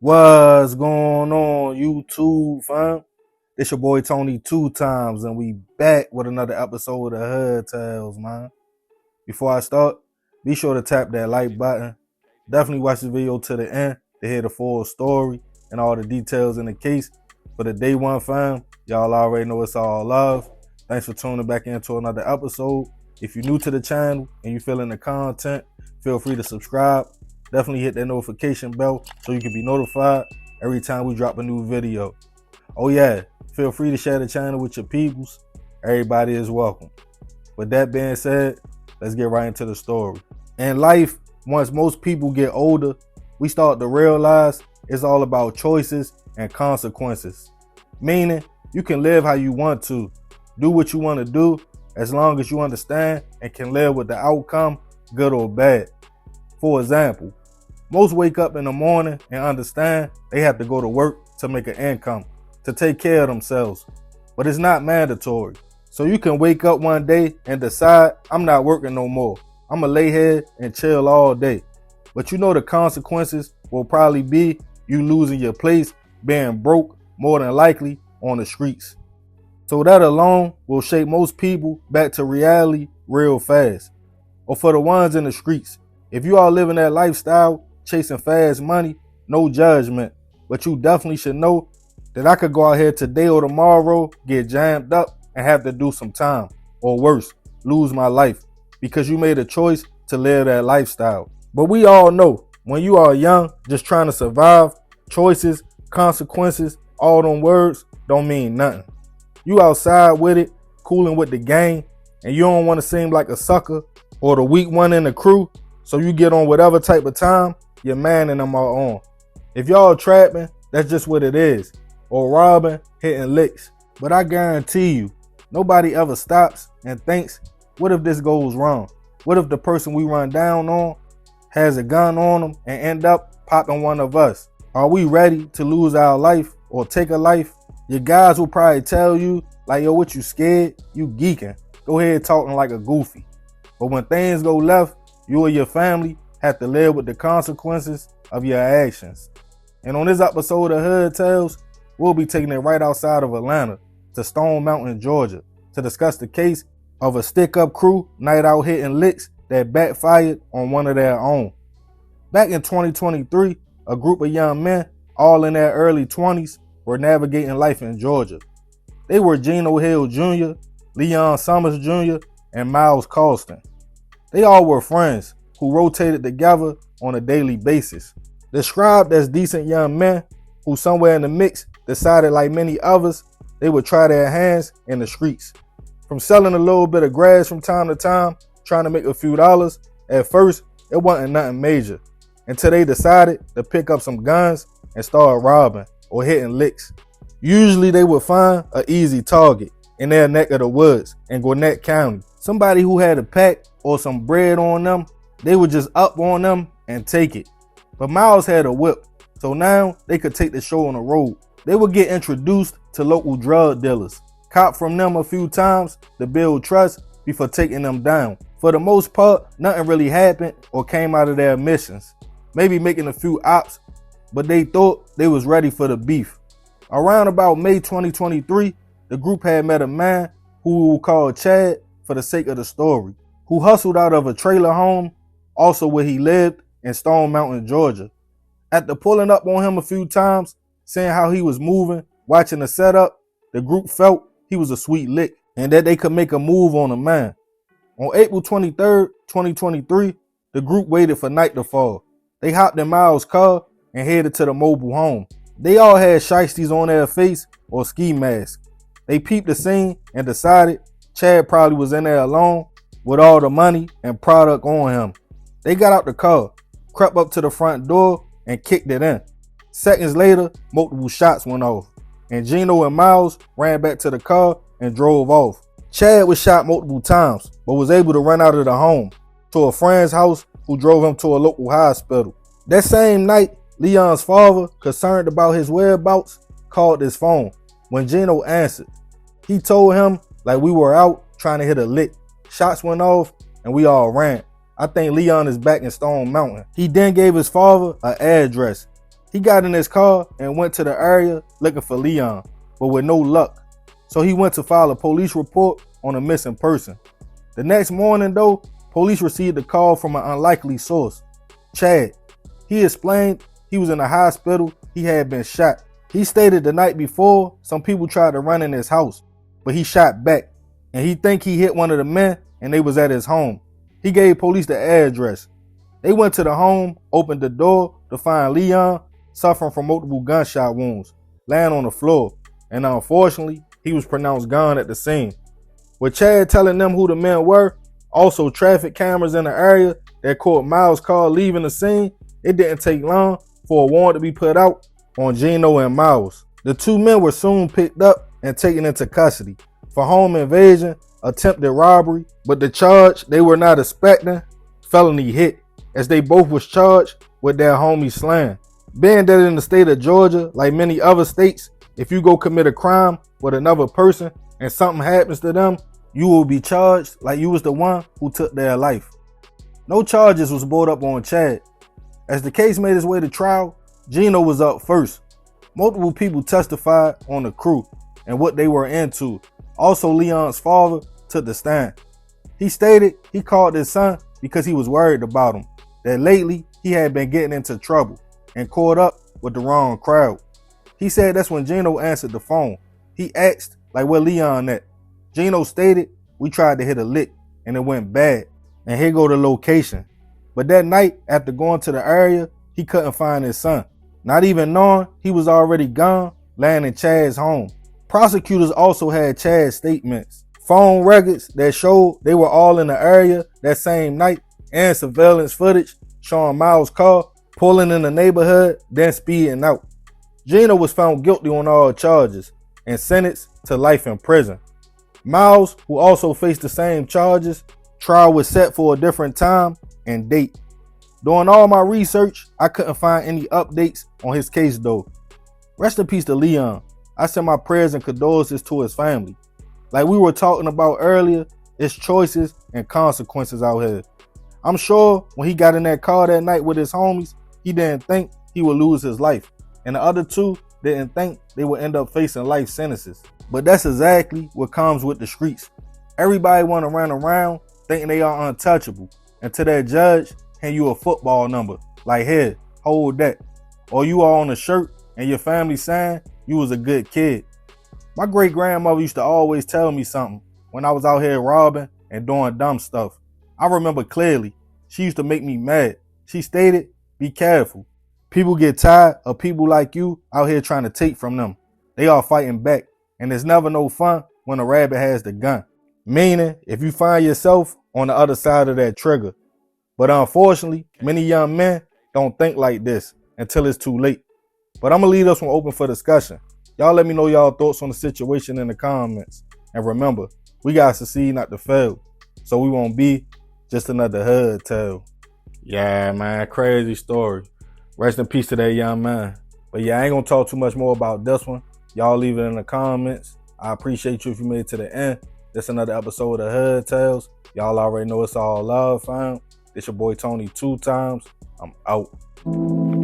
What's going on, YouTube, fam? It's your boy Tony 2 times, and we back with another episode of Hood Tales, man. Before I start, be sure to tap that like button. Definitely watch the video to the end to hear the full story and all the details in the case. For the day one, fam, y'all already know it's all love. Thanks for tuning back into another episode. If you're new to the channel and you feeling the content, feel free to subscribe. Definitely hit that notification bell so you can be notified every time we drop a new video. Oh yeah, feel free to share the channel with your peoples. Everybody is welcome. With that being said, let's get right into the story. In life, once most people get older, we start to realize it's all about choices and consequences. Meaning, you can live how you want to, do what you want to do, as long as you understand and can live with the outcome, good or bad. For example, most wake up in the morning and understand they have to go to work to make an income, to take care of themselves. But it's not mandatory. So you can wake up one day and decide, I'm not working no more. I'm gonna lay here and chill all day. But you know the consequences will probably be you losing your place, being broke, more than likely on the streets. So that alone will shape most people back to reality real fast. Or for the ones in the streets, if you are living that lifestyle, chasing fast money, no judgment. But you definitely should know that I could go out here today or tomorrow, get jammed up and have to do some time. Or worse, lose my life. Because you made a choice to live that lifestyle. But we all know, when you are young, just trying to survive, choices, consequences, all them words don't mean nothing. You outside with it, cooling with the gang, and you don't want to seem like a sucker or the weak one in the crew, so you get on whatever type of time your man and them are on. If y'all trapping, that's just what it is. Or robbing, hitting licks. But I guarantee you, nobody ever stops and thinks, what if this goes wrong? What if the person we run down on has a gun on them and end up popping one of us? Are we ready to lose our life or take a life? Your guys will probably tell you, like, yo, what you scared? You geeking. Go ahead talking like a goofy. But when things go left, you or your family have to live with the consequences of your actions. And on this episode of Hood Tales, we'll be taking it right outside of Atlanta to Stone Mountain, Georgia, to discuss the case of a stick-up crew night out hitting licks that backfired on one of their own. Back in 2023, a group of young men, all in their early 20s, were navigating life in Georgia. They were Gino Hill Jr., Leon Summers Jr., and Miles Colston. They all were friends who rotated together on a daily basis. Described as decent young men who somewhere in the mix decided, like many others, they would try their hands in the streets. From selling a little bit of grass from time to time, trying to make a few dollars, at first it wasn't nothing major, until they decided to pick up some guns and start robbing or hitting licks. Usually they would find an easy target in their neck of the woods in Gwinnett County. Somebody who had a pack or some bread on them, they would just up on them and take it. But Miles had a whip, so now they could take the show on the road. They would get introduced to local drug dealers, cop from them a few times to build trust before taking them down. For the most part, nothing really happened or came out of their missions. Maybe making a few ops, but they thought they was ready for the beef. Around about May 2023, the group had met a man who we will call Chad for the sake of the story, who hustled out of a trailer home, also where he lived in Stone Mountain, Georgia. After pulling up on him a few times, seeing how he was moving, watching the setup, the group felt he was a sweet lick and that they could make a move on the man. On April 23rd, 2023, the group waited for night to fall. They hopped in Miles' car and headed to the mobile home. They all had shiesties on their face or ski masks. They peeped the scene and decided Chad probably was in there alone with all the money and product on him. They got out the car, crept up to the front door and kicked it in. Seconds later, multiple shots went off, and Gino and Miles ran back to the car and drove off. Chad was shot multiple times, but was able to run out of the home to a friend's house who drove him to a local hospital. That same night, Leon's father, concerned about his whereabouts, called his phone. When Gino answered, he told him, like, we were out trying to hit a lick. Shots went off and we all ran. I think Leon is back in Stone Mountain. He then gave his father an address He got in his car and went to the area looking for Leon, but with no luck. So he went to file a police report on a missing person. The next morning though, police received a call from an unlikely source, Chad. He explained he was in a hospital, he had been shot. He stated the night before some people tried to run in his house, but he shot back, and he think he hit one of the men and they was at his home. He gave police the address. They went to the home, opened the door to find Leon suffering from multiple gunshot wounds, laying on the floor, and unfortunately, he was pronounced gone at the scene. With Chad telling them who the men were, also traffic cameras in the area that caught Miles' car leaving the scene, it didn't take long for a warrant to be put out on Gino and Miles. The two men were soon picked up and taken into custody for home invasion, attempted robbery, but the charge they were not expecting, felony hit, as they both was charged with their homie slaying. Being that in the state of Georgia, like many other states, if you go commit a crime with another person and something happens to them, you will be charged like you was the one who took their life. No charges was brought up on Chad. As the case made its way to trial, Gino was up first. Multiple people testified on the crew and what they were into. Also, Leon's father took the stand. He stated he called his son because he was worried about him, that lately he had been getting into trouble and caught up with the wrong crowd. He said that's when Gino answered the phone. He asked, like, where Leon at? Gino stated, we tried to hit a lick and it went bad, and here go the location. But that night, after going to the area, he couldn't find his son, not even knowing he was already gone, laying in Chad's home. Prosecutors also had Chad's statements, phone records that showed they were all in the area that same night, and surveillance footage showing Miles' car pulling in the neighborhood, then speeding out. Gino was found guilty on all charges and sentenced to life in prison. Miles, who also faced the same charges, trial was set for a different time and date. Doing all my research, I couldn't find any updates on his case though. Rest in peace to Leon. I send my prayers and condolences to his family. Like we were talking about earlier, it's choices and consequences out here. I'm sure when he got in that car that night with his homies, he didn't think he would lose his life. And the other two didn't think they would end up facing life sentences. But that's exactly what comes with the streets. Everybody want to run around thinking they are untouchable until that judge hand you a football number. Like, here, hold that. Or you are on a shirt and your family saying you was a good kid. My great grandmother used to always tell me something when I was out here robbing and doing dumb stuff. I remember clearly, she used to make me mad. She stated, be careful. People get tired of people like you out here trying to take from them. They are fighting back, and it's never no fun when a rabbit has the gun. Meaning, if you find yourself on the other side of that trigger. But unfortunately, many young men don't think like this until it's too late. But I'm going to leave this one open for discussion. Y'all let me know y'all thoughts on the situation in the comments. And remember, we got to succeed, not to fail. So we won't be just another hood tale. Yeah, man, crazy story. Rest in peace to that young man. But yeah, I ain't going to talk too much more about this one. Y'all leave it in the comments. I appreciate you if you made it to the end. This another episode of Hood Tales. Y'all already know it's all love, fam. It's your boy Tony 2 times. I'm out.